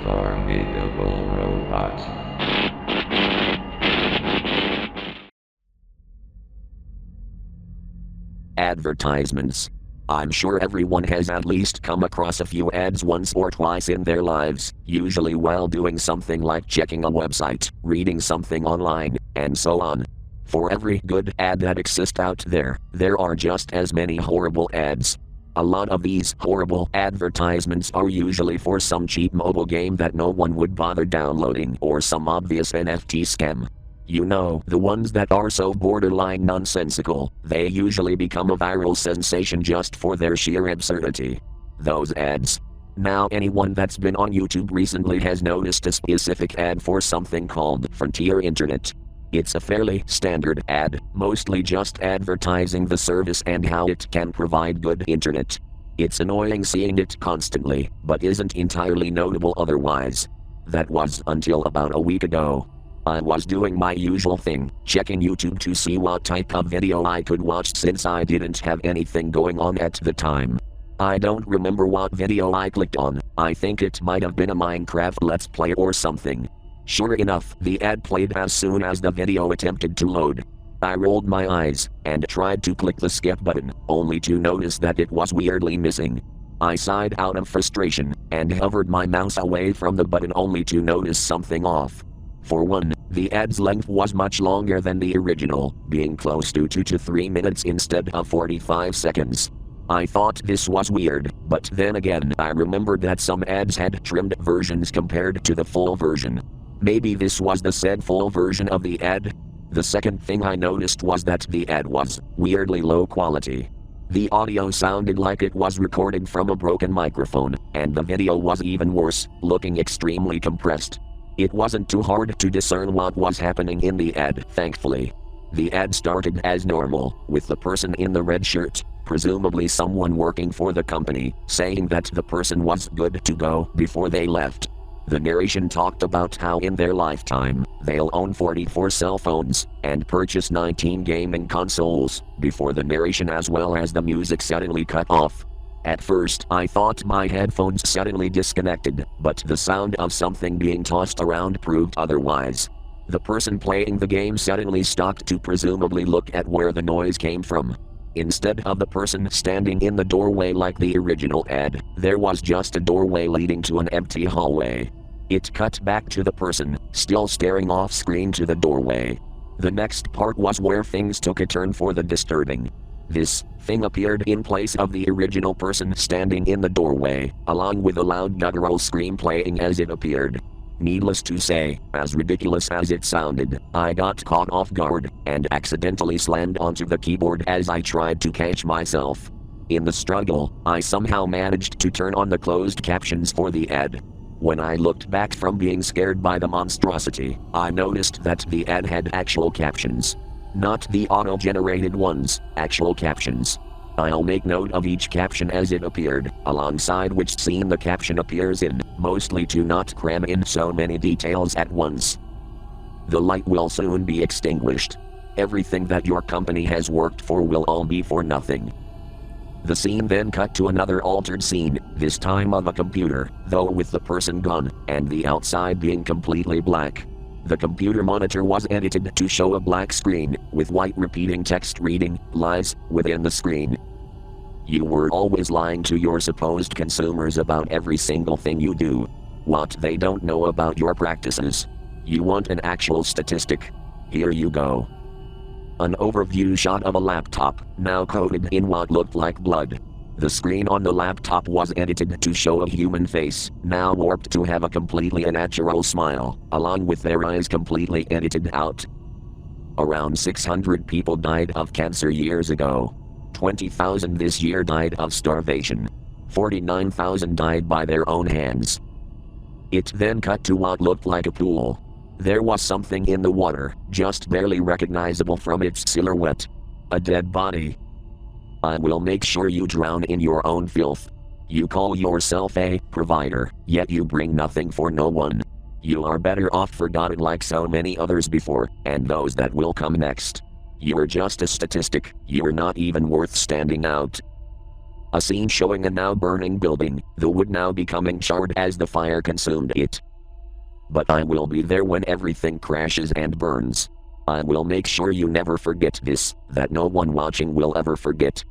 formidable robot. Advertisements. I'm sure everyone has at least come across a few ads once or twice in their lives, usually while doing something like checking a website, reading something online, and so on. For every good ad that exists out there are just as many horrible ads. A lot of these horrible advertisements are usually for some cheap mobile game that no one would bother downloading or some obvious NFT scam. You know, the ones that are so borderline nonsensical, they usually become a viral sensation just for their sheer absurdity. Those ads. Now anyone that's been on YouTube recently has noticed a specific ad for something called Frontier Internet. It's a fairly standard ad, mostly just advertising the service and how it can provide good internet. It's annoying seeing it constantly, but isn't entirely notable otherwise. That was until about a week ago. I was doing my usual thing, checking YouTube to see what type of video I could watch since I didn't have anything going on at the time. I don't remember what video I clicked on. I think it might have been a Minecraft Let's Play or something. Sure enough, the ad played as soon as the video attempted to load. I rolled my eyes and tried to click the skip button, only to notice that it was weirdly missing. I sighed out of frustration and hovered my mouse away from the button only to notice something off. For one, the ad's length was much longer than the original, being close to 2 to 3 minutes instead of 45 seconds. I thought this was weird, but then again I remembered that some ads had trimmed versions compared to the full version. Maybe this was the said full version of the ad? The second thing I noticed was that the ad was weirdly low quality. The audio sounded like it was recorded from a broken microphone, and the video was even worse, looking extremely compressed. It wasn't too hard to discern what was happening in the ad, thankfully. The ad started as normal, with the person in the red shirt, presumably someone working for the company, saying that the person was good to go before they left. The narration talked about how in their lifetime, they'll own 44 cell phones, and purchase 19 gaming consoles, before the narration as well as the music suddenly cut off. At first I thought my headphones suddenly disconnected, but the sound of something being tossed around proved otherwise. The person playing the game suddenly stopped to presumably look at where the noise came from. Instead of the person standing in the doorway like the original ad, there was just a doorway leading to an empty hallway. It cut back to the person, still staring off screen to the doorway. The next part was where things took a turn for the disturbing. This thing appeared in place of the original person standing in the doorway, along with a loud guttural scream playing as it appeared. Needless to say, as ridiculous as it sounded, I got caught off guard and accidentally slammed onto the keyboard as I tried to catch myself. In the struggle, I somehow managed to turn on the closed captions for the ad. When I looked back from being scared by the monstrosity, I noticed that the ad had actual captions. Not the auto-generated ones, actual captions. I'll make note of each caption as it appeared, alongside which scene the caption appears in, mostly to not cram in so many details at once. The light will soon be extinguished. Everything that your company has worked for will all be for nothing. The scene then cut to another altered scene, this time of a computer, though with the person gone, and the outside being completely black. The computer monitor was edited to show a black screen, with white repeating text reading, "Lies," within the screen. You were always lying to your supposed consumers about every single thing you do. What they don't know about your practices. You want an actual statistic? Here you go. An overview shot of a laptop, now coated in what looked like blood. The screen on the laptop was edited to show a human face, now warped to have a completely unnatural smile, along with their eyes completely edited out. Around 600 people died of cancer years ago. 20,000 this year died of starvation. 49,000 died by their own hands. It then cut to what looked like a pool. There was something in the water, just barely recognizable from its silhouette. A dead body. I will make sure you drown in your own filth. You call yourself a provider, yet you bring nothing for no one. You are better off forgotten like so many others before, and those that will come next. You are just a statistic, you are not even worth standing out. A scene showing a now burning building, the wood now becoming charred as the fire consumed it. But I will be there when everything crashes and burns. I will make sure you never forget this, that no one watching will ever forget.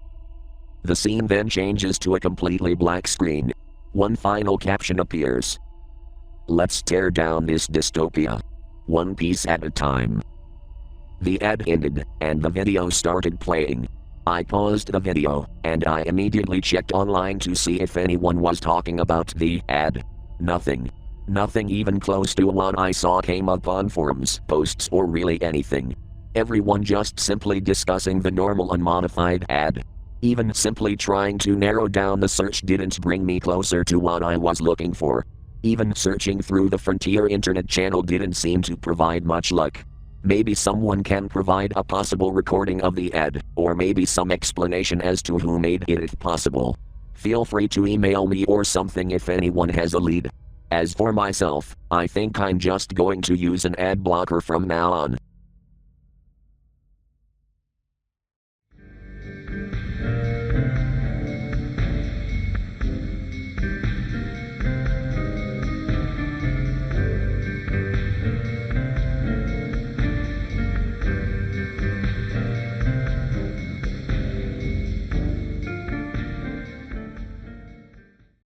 The scene then changes to a completely black screen. One final caption appears. Let's tear down this dystopia. One piece at a time. The ad ended, and the video started playing. I paused the video, and I immediately checked online to see if anyone was talking about the ad. Nothing. Nothing even close to what I saw came up on forums, posts, or really anything. Everyone just simply discussing the normal unmodified ad. Even simply trying to narrow down the search didn't bring me closer to what I was looking for. Even searching through the Frontier internet channel didn't seem to provide much luck. Maybe someone can provide a possible recording of the ad, or maybe some explanation as to who made it if possible. Feel free to email me or something if anyone has a lead. As for myself, I think I'm just going to use an ad blocker from now on.